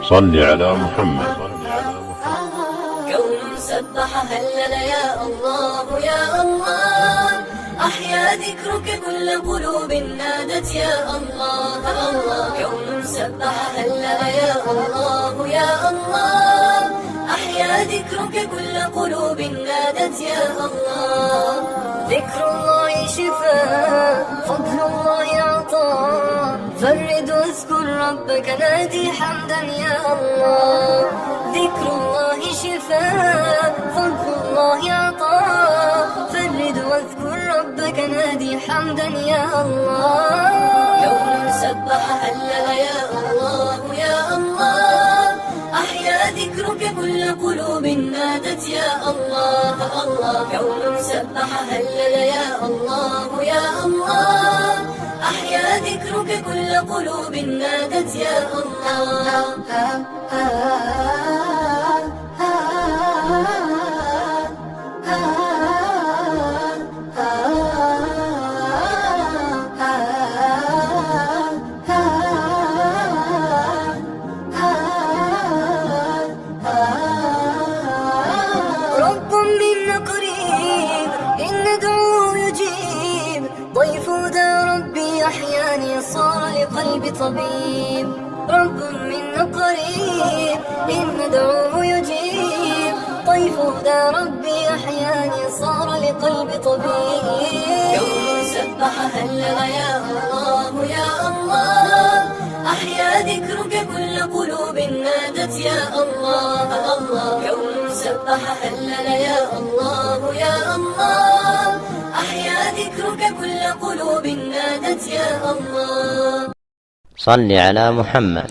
صل على محمد. كون سبح هلل يا الله يا الله، أحيا ذكرك كل قلوب نادت يا الله الله. كون سبح هلل يا الله يا الله، أحيا ذكرك كل قلوب نادت يا الله. ذكر الله شفاء، فضل الله عطاء، فرد واذكر ربك نادي حمدا يا الله. ذكر الله شفاء، فضل الله عطاء، فرد واذكر ربك نادي حمدا يا الله. كون سبح هلل يا الله يا الله، أحيا ذكرك كل قلوب نادت يا الله الله. كون سبح هلل يا الله يا الله، أحيا ذكرك كل قلوب نادت يا الله. رب منا قريب، إن ندعوه يجيب، ضيف ذا ربي أحياني صار لقلبي طبيب. رب منا قريب، إن ندعوه يجيب، ضيف ذا ربي أحياني صار لقلبي طبيب. يوم سبح هلل يا الله يا الله، أحيا ذكرك كل قلوب نادت يا الله الله. كون سبح هلل يا الله يا الله، أحيا ذكرك كل قلوب نادت يا الله. صل على محمد.